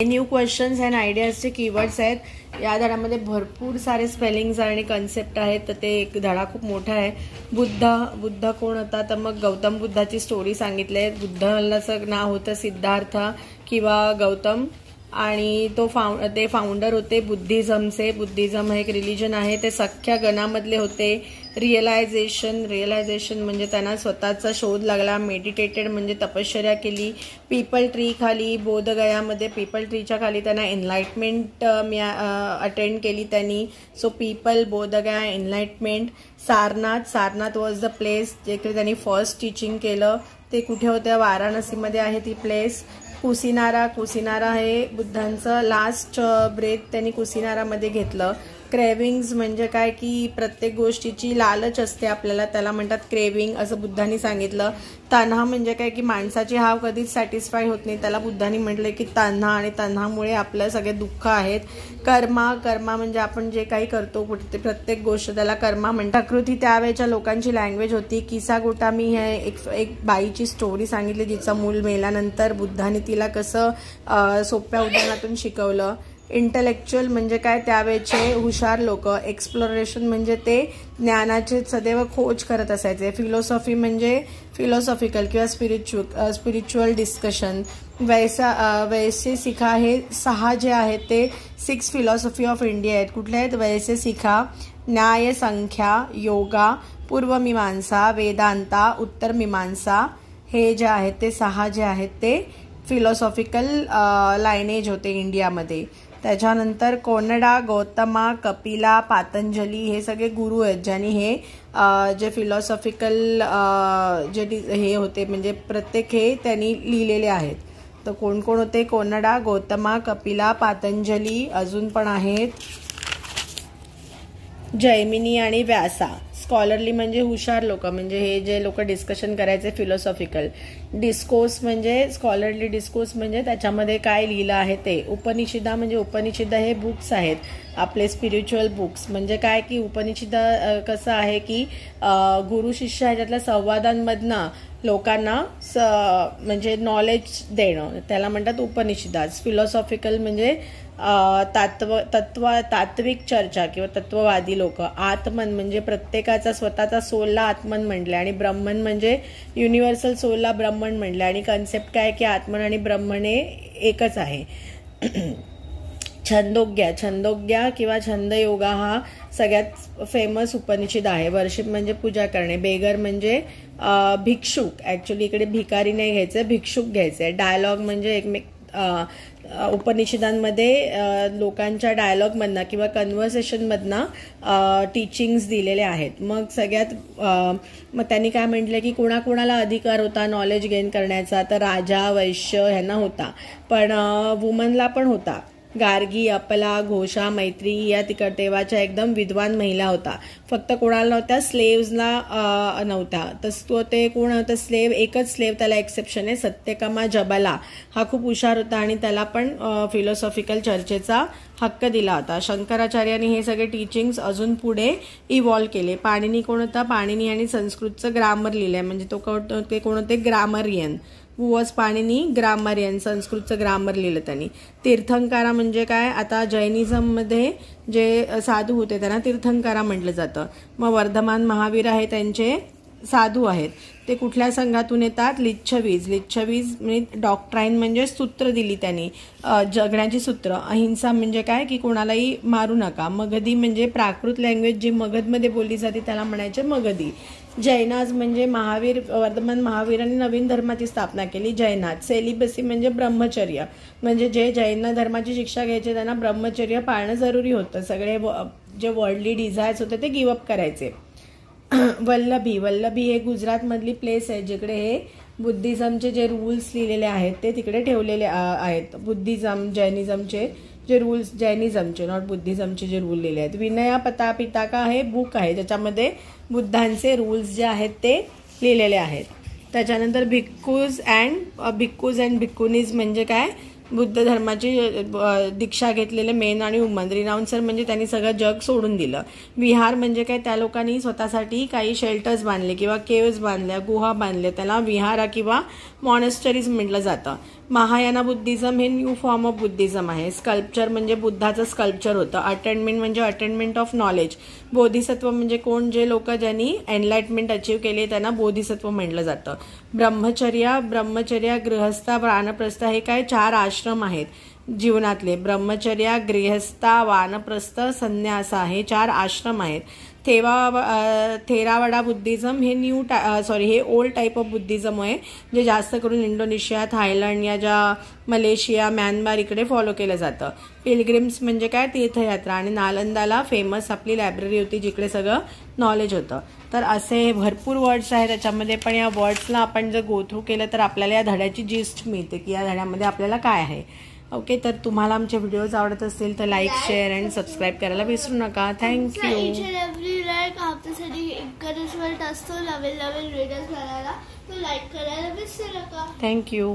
New questions and आयडियाजचे keywords आहेत। या धड्यामध्ये भरपूर सारे स्पेलिंग्स आणि कन्सेप्ट आहेत, तर ते एक धडा खूप मोठा आहे। बुद्ध कोण होता, तर मग गौतम बुद्धाची स्टोरी सांगितली आहे। बुद्धाचं नाव होतं सिद्धार्थ किंवा गौतम आणि ते फाउंडर होते बुद्धिझमचे। बुद्धिझम हे एक रिलिजन आहे, ते सख्या गणामधले होते। रिअलायझेशन म्हणजे त्यांना स्वतःचा शोध लागला। मेडिटेटेड म्हणजे तपश्चर्या केली। पीपल ट्री खाली, बोधगयामध्ये पीपल ट्रीच्या खाली त्यांना एनलाइटमेंट अटेंड केली त्यांनी। So people, Bodhgaya, enlightenment. Sarnath was the place जिकडे त्यांनी फर्स्ट टीचिंग केलं। ते कुठे होतं, वाराणसीमध्ये आहे ती प्लेस। कुसिनारा हे बुद्धांचं लास्ट ब्रेथ त्यांनी कुसिनारामध्ये घेतलं। क्रेविंग्स म्हणजे काय की प्रत्येक गोष्टीची लालच असते आपल्याला, त्याला म्हणतात क्रेविंग, असं बुद्धांनी सांगितलं। तन्हा म्हणजे काय की माणसाची हाव कधीच सॅटिस्फाय होत नाही, त्याला बुद्धांनी म्हटलं की तन्हा, आणि तन्हामुळे आपलं सगळे दुःख आहेत। कर्मा म्हणजे आपण जे काही करतो प्रत्येक गोष्ट त्याला कर्मा म्हणतात। प्रकृती त्यावेळेच्या लोकांची लँग्वेज होती। किसा गोटामी हे एक बाईची स्टोरी सांगितली जिचं मूल मेल्यानंतर बुद्धांनी तिला कसं सोप्या उदाहरणातून शिकवलं। इंटलेक्च्युअल म्हणजे काय, त्यावेळेचे हुशार लोक। एक्सप्लोरेशन म्हणजे ते ज्ञानाचे सदैव खोज करत असायचे। फिलॉसॉफी म्हणजे फिलॉसॉफिकल किंवा स्पिरिच्युअल डिस्कशन। वैसे शिखा हे 6 जे आहेत ते 6 फिलॉसॉफी ऑफ इंडिया आहेत। कुठले आहेत, वैसे शिखा, न्याय, संख्या, योगा, पूर्वमीमांसा, वेदांता, उत्तरमीमांसा, हे जे आहेत ते 6 जे आहेत ते फिलॉसॉफिकल लायनेज होते इंडियामध्ये। त्याच्यानंतर कोनडा, गौतमा, कपिला, पातंजली हे सगळे गुरु आहेत ज्यांनी हे जे फिलॉसॉफिकल हे होते म्हणजे प्रत्येक हे त्यांनी लिहिलेले आहेत। तर कोण कोण होते, कोनडा, गौतमा, कपिला, पातंजली, अजून पण आहेत जैमिनी आणि व्यासा। स्कॉलरली म्हणजे हुशार लोक, म्हणजे हे जे लोक डिस्कशन करायचे फिलॉसॉफिकल। डिस्कोर्स म्हणजे स्कॉलरली डिस्कोर्स म्हणजे त्याच्यामध्ये काय लिहिलं आहे ते। उपनिषदा म्हणजे उपनिषद हे बुक्स आहेत आपले स्पिरिच्युअल बुक्स। म्हणजे काय की उपनिषद कसं आहे की गुरु शिष्य ह्याच्यातल्या संवादांमधनं लोकांना म्हणजे नॉलेज देणं, त्याला म्हणतात उपनिषदास। फिलॉसॉफिकल म्हणजे तात्विक चर्चा किंवा तत्ववादी लोक। आत्मन म्हणजे प्रत्येकाचा स्वतःचा सोलला आत्मन म्हटले, आणि ब्रह्मन म्हणजे युनिव्हर्सल सोलला ब्रह्मन म्हटले। आणि कन्सेप्ट काय की आत्मन आणि ब्रह्मन हे एकच आहे। छंदोग्या किंवा छंदयोगा हा सगळ्यात फेमस उपनिषद आहे। वर्शिप म्हणजे पूजा करणे। बेगर म्हणजे भिक्षुक, ऍक्च्युली इकडे भिकारी नाही घ्यायचं, भिक्षुक घ्यायचंय। डायलॉग म्हणजे एकमेक उपनिषदांमध्ये लोकांच्या डायलॉगमधनं किंवा कन्व्हर्सेशनमधनं टीचिंग्स दिलेले आहेत। मग मग त्यांनी काय म्हटलं की कोणाकोणाला अधिकार होता नॉलेज गेन करण्याचा, तर राजा, वैश्य ह्यांना होता, पण वुमनला पण होता। गार्गी, अपला, घोषा, मैत्री या तेव्हाच्या एकदम विद्वान महिला होता। फक्त कोणाला नव्हत्या, स्लेव्सला नव्हत्या। तर ते कोण होतं स्लेव, एकच स्लेव त्याला एक्सेप्शन आहे, सत्यकामा जबाला हा खूप हुशार होता आणि त्याला पण फिलॉसॉफिकल चर्चेचा हक्क दिला होता। शंकराचार्यांनी हे सगळे टीचिंग्स अजून पुढे इव्हॉल्व केले। पाणिनी कोण होता, पाणिनी आणि संस्कृतचं ग्रामर लिहिलंय, म्हणजे ते कोण होते, ग्रामरियन। वॉज पाणिनी ग्रामरियन, संस्कृतचं ग्रामर लिहिलं त्यांनी। तीर्थंकारा म्हणजे काय, आता जैनिझममध्ये जे साधू होते त्यांना तीर्थंकारा म्हटलं जातं। मग वर्धमान महावीर आहे त्यांचे साधू आहेत, ते कुठल्या संघातून येतात, लिच्छवीज म्हणजे डॉक्ट्राईन म्हणजे सूत्र दिली त्यांनी, जगण्याची सूत्र। अहिंसा म्हणजे काय की कोणालाही मारू नका। मगधी म्हणजे प्राकृत लँग्वेज जी मगधमध्ये बोलली जाते त्याला म्हणायचे मगधी। जैनाज म्हणजे वर्धमान महावीरांनी नवीन धर्माची स्थापना केली, जैनाज। सेलिबसी म्हणजे ब्रह्मचर्य, म्हणजे जे जैन धर्माची शिक्षा घ्यायचे त्यांना ब्रह्मचर्य पाळणं जरुरी होतं, सगळे जे वर्ल्डली डिझायर्स होते ते गिव्हअप करायचे। वल्लभी हे गुजरातमधली प्लेस आहे जिकडे हे बुद्धिझमचे जे रूल्स लिहिलेले आहेत ते तिकडे ठेवलेले आहेत। बुद्धिझम जैनिझमचे जे रूल्स, जैनिझमचे नॉट बुद्धिझमचे जे रूल लिहिले आहेत। विनया पिताका हे बुक आहे ज्याच्यामध्ये बुद्धांचे रूल्स जे आहेत ते लिहिलेले आहेत। त्याच्यानंतर भिक्खूज अँड भिक्खुनीज म्हणजे काय, बुद्ध धर्माची दीक्षा घेतलेले मेन आणि वुमन। रिनाउन्सर म्हणजे त्यांनी सगळं जग सोडून दिलं। विहार म्हणजे काय, त्या लोकांनी स्वतःसाठी काही शेल्टर्स बांधले किंवा केव्ज बांधल्या, गुहा बांधल्या, त्याला विहारा किंवा मॉनेस्टरीज म्हटलं जातं। महायाना बुद्धिझम हे न्यू फॉर्म ऑफ बुद्धिझम आहे. स्कल्पचर म्हणजे बुद्धाचं स्कल्पचर होतं. अटेनमेंट म्हणजे अटेनमेंट ऑफ नॉलेज. बोधिसत्व म्हणजे कोण, जे लोक ज्यांनी एनलाइटमेंट अचीव केली त्यांना बोधिसत्व म्हटलं जातं. ब्रह्मचर्य, गृहस्थ, वानप्रस्थ हे काय 4 आश्रम आहेत जीवनातले. ब्रह्मचर्य, गृहस्था, वानप्रस्थ, संन्यासा हे 4 आश्रम आहेत. थेरावाडा बुद्धिझम हे हे ओल्ड टाईप ऑफ बुद्धिझम आहे, जे जास्त करून इंडोनेशिया, थायलंड या ज्या मलेशिया, म्यानमार इकडे फॉलो केलं जातं. पिलग्रिम्स म्हणजे काय, तीर्थयात्रा. आणि नालंदाला फेमस आपली लायब्ररी होती जिकडे सगळं नॉलेज होतं. तर असे भरपूर वर्ड्स आहेत त्याच्यामध्ये, पण या वर्ड्सला आपण जर गो थ्रू केलं तर आपल्याला या धड्याची जिस्ट मिळते की या धड्यामध्ये आपल्याला काय आहे. ओके, तर तुम्हाला आमचे व्हिडिओज आवडत असतील तर लाईक, शेअर अँड सबस्क्राईब करायला विसरू नका. थँक्यू. आपल्यासाठी एन्करेजमेंट असतो नवीन व्हिडिओज बनायला, तो लाईक करायला विसरू नका. थँक्यू.